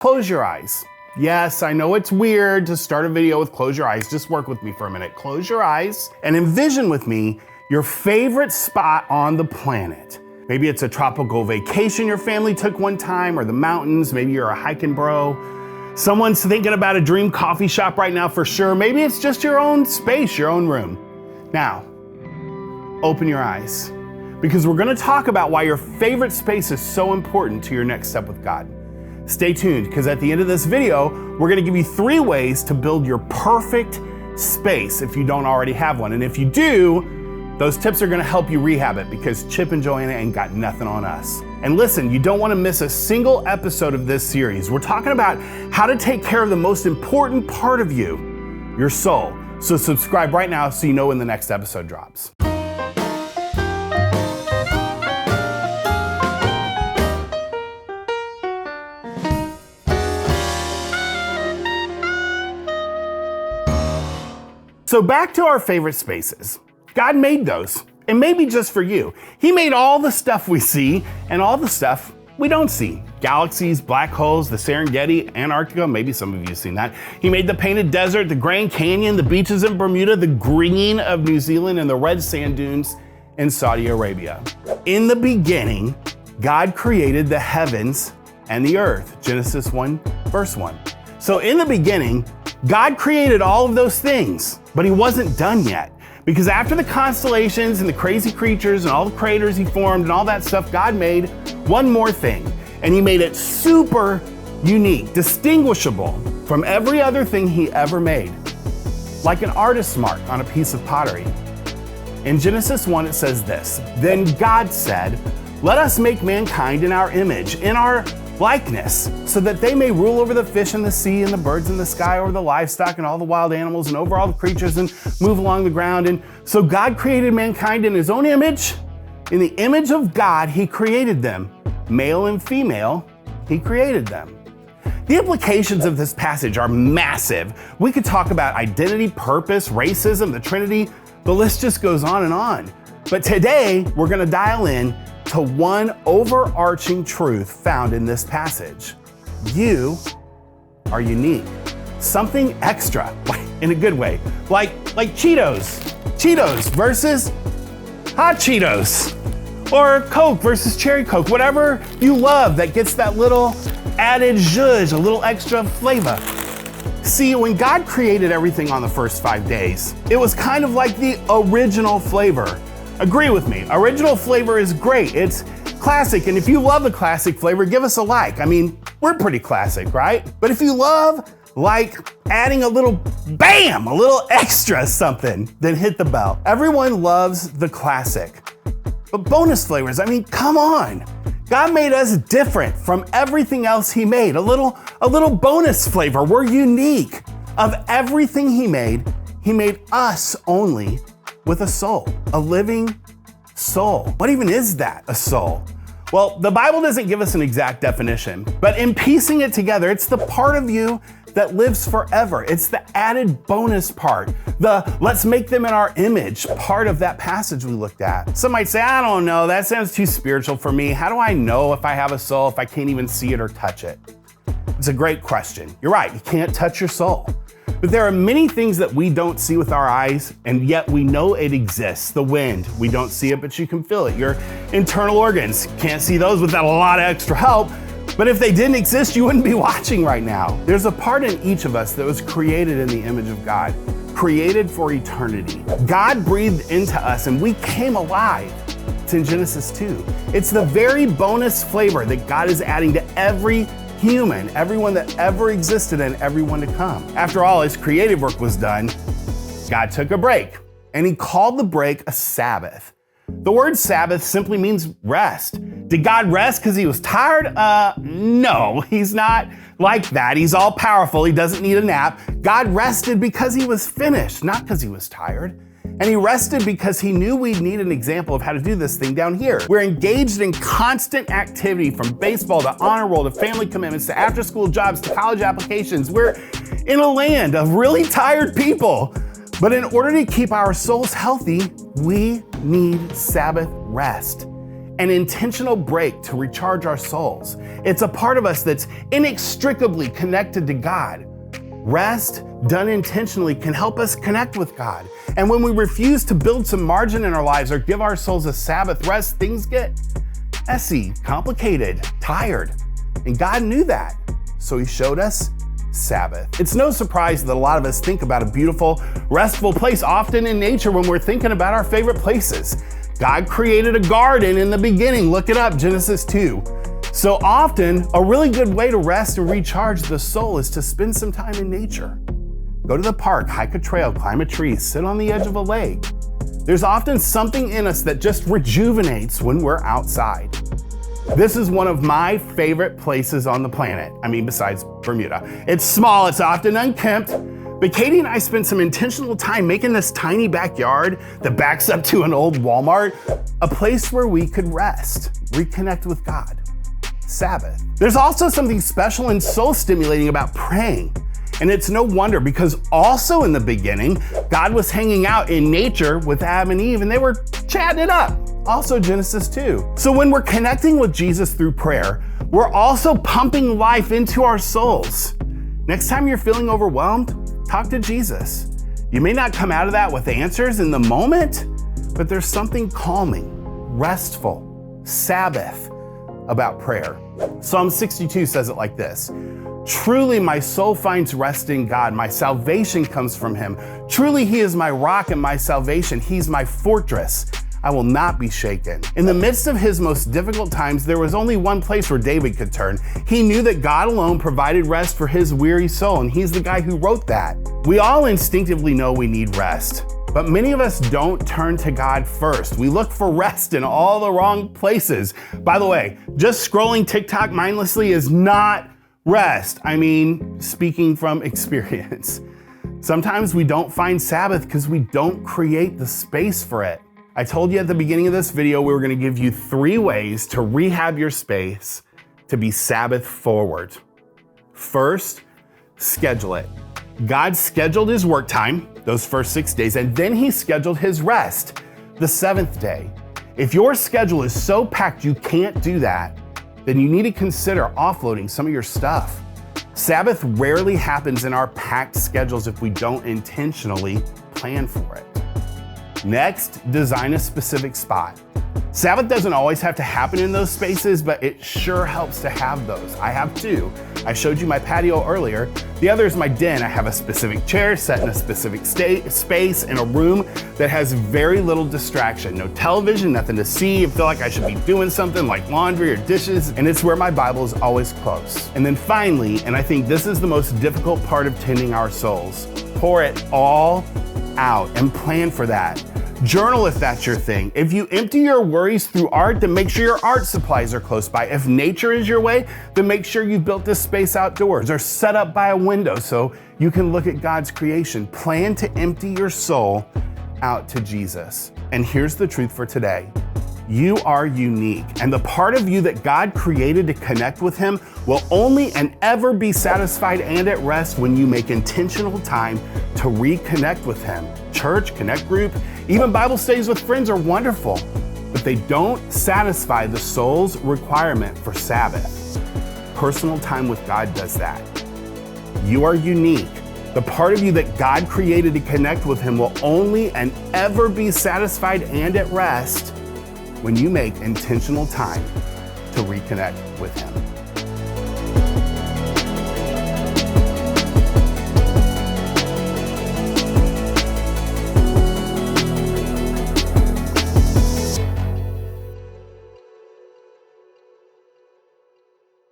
Close your eyes. Yes, I know it's weird to start a video with close your eyes. Just work with me for a minute. Close your eyes and envision with me your favorite spot on the planet. Maybe it's a tropical vacation your family took one time, or the mountains. Maybe you're a hiking bro. Someone's thinking about a dream coffee shop right now for sure. Maybe it's just your own space, your own room. Now, open your eyes, because we're gonna talk about why your favorite space is so important to your next step with God. Stay tuned, because at the end of this video, we're gonna give you 3 ways to build your perfect space if you don't already have one. And if you do, those tips are gonna help you rehab it, because Chip and Joanna ain't got nothing on us. And listen, you don't wanna miss a single episode of this series. We're talking about how to take care of the most important part of you, your soul. So subscribe right now so you know when the next episode drops. So back to our favorite spaces. God made those, and maybe just for you. He made all the stuff we see and all the stuff we don't see. Galaxies, black holes, the Serengeti, Antarctica, maybe some of you have seen that. He made the painted desert, the Grand Canyon, the beaches in Bermuda, the green of New Zealand, and the red sand dunes in Saudi Arabia. In the beginning, God created the heavens and the earth, Genesis 1, verse 1. So in the beginning, God created all of those things, but he wasn't done yet. Because after the constellations and the crazy creatures and all the craters he formed and all that stuff, God made one more thing. And he made it super unique, distinguishable from every other thing he ever made. Like an artist's mark on a piece of pottery. In Genesis 1, it says this: "Then God said, let us make mankind in our image, in our likeness, so that they may rule over the fish in the sea and the birds in the sky, over the livestock and all the wild animals and over all the creatures and move along the ground." And so God created mankind in his own image. In the image of God, he created them. Male and female, he created them. The implications of this passage are massive. We could talk about identity, purpose, racism, the Trinity. The list just goes on and on. But today, we're gonna dial in to one overarching truth found in this passage. You are unique. Something extra, in a good way. Like Cheetos. Cheetos versus hot Cheetos. Or Coke versus cherry Coke. Whatever you love that gets that little added zhuzh, a little extra flavor. See, when God created everything on the first 5 days, it was kind of like the original flavor. Agree with me, original flavor is great. It's classic, and if you love the classic flavor, give us a like. I mean, we're pretty classic, right? But if you love, like, adding a little bam, a little extra something, then hit the bell. Everyone loves the classic. But bonus flavors, I mean, come on. God made us different from everything else he made. A little bonus flavor. We're unique. Of everything he made us only with a soul, a living soul. What even is that, a soul? Well, the Bible doesn't give us an exact definition, but in piecing it together, it's the part of you that lives forever. It's the added bonus part, the let's make them in our image part of that passage we looked at. Some might say, I don't know, that sounds too spiritual for me. How do I know if I have a soul if I can't even see it or touch it? It's a great question. You're right, you can't touch your soul. But there are many things that we don't see with our eyes, and yet we know it exists. The wind, we don't see it, but you can feel it. Your internal organs, can't see those without a lot of extra help. But if they didn't exist, you wouldn't be watching right now. There's a part in each of us that was created in the image of God, created for eternity. God breathed into us and we came alive. It's in Genesis 2. It's the very bonus flavor that God is adding to every human, everyone that ever existed and everyone to come. After all his creative work was done, God took a break, and he called the break a Sabbath. The word Sabbath simply means rest. Did God rest because he was tired? No, he's not like that. He's all powerful. He doesn't need a nap. God rested because he was finished, not because he was tired. And he rested because he knew we'd need an example of how to do this thing down here. We're engaged in constant activity, from baseball to honor roll to family commitments to after school jobs to college applications. We're in a land of really tired people. But in order to keep our souls healthy, we need Sabbath rest. an intentional break to recharge our souls. It's a part of us that's inextricably connected to God. Rest, done intentionally, can help us connect with God. And when we refuse to build some margin in our lives or give our souls a Sabbath rest, things get messy, complicated, tired. And God knew that, so He showed us Sabbath. It's no surprise that a lot of us think about a beautiful, restful place often in nature when we're thinking about our favorite places. God created a garden in the beginning. Look it up, Genesis 2. So often, a really good way to rest and recharge the soul is to spend some time in nature. Go to the park, hike a trail, climb a tree, sit on the edge of a lake. There's often something in us that just rejuvenates when we're outside. This is one of my favorite places on the planet. I mean, besides Bermuda. It's small, it's often unkempt, but Katie and I spent some intentional time making this tiny backyard that backs up to an old Walmart a place where we could rest, reconnect with God. Sabbath. There's also something special and soul stimulating about praying. And it's no wonder, because also in the beginning, God was hanging out in nature with Adam and Eve and they were chatting it up. Also Genesis 2. So when we're connecting with Jesus through prayer, we're also pumping life into our souls. Next time you're feeling overwhelmed, talk to Jesus. You may not come out of that with answers in the moment, but there's something calming, restful, Sabbath about prayer. Psalm 62 says it like this: "Truly my soul finds rest in God. My salvation comes from Him. Truly He is my rock and my salvation. He's my fortress. I will not be shaken." In the midst of his most difficult times, there was only one place where David could turn. He knew that God alone provided rest for his weary soul, and he's the guy who wrote that. We all instinctively know we need rest, but many of us don't turn to God first. We look for rest in all the wrong places. By the way, just scrolling TikTok mindlessly is not rest. I mean, speaking from experience. Sometimes we don't find Sabbath because we don't create the space for it. I told you at the beginning of this video we were going to give you 3 ways to rehab your space to be Sabbath forward. First, schedule it. God scheduled His work time, those first 6 days, and then He scheduled His rest, the 7th day. If your schedule is so packed you can't do that, then you need to consider offloading some of your stuff. Sabbath rarely happens in our packed schedules if we don't intentionally plan for it. Next, design a specific spot. Sabbath doesn't always have to happen in those spaces, but it sure helps to have those. I have 2. I showed you my patio earlier. The other is my den. I have a specific chair set in a specific space in a room that has very little distraction. No television, nothing to see. I feel like I should be doing something like laundry or dishes, and it's where my Bible is always close. And then finally, and I think this is the most difficult part of tending our souls, pour it all out and plan for that. Journal if that's your thing. If you empty your worries through art, then make sure your art supplies are close by. If nature is your way, then make sure you've built this space outdoors or set up by a window so you can look at God's creation. Plan to empty your soul out to Jesus. And here's the truth for today. You are unique, and the part of you that God created to connect with Him will only and ever be satisfied and at rest when you make intentional time to reconnect with Him. Church, connect group, even Bible studies with friends are wonderful, but they don't satisfy the soul's requirement for Sabbath. Personal time with God does that. You are unique. The part of you that God created to connect with Him will only and ever be satisfied and at rest when you make intentional time to reconnect with Him.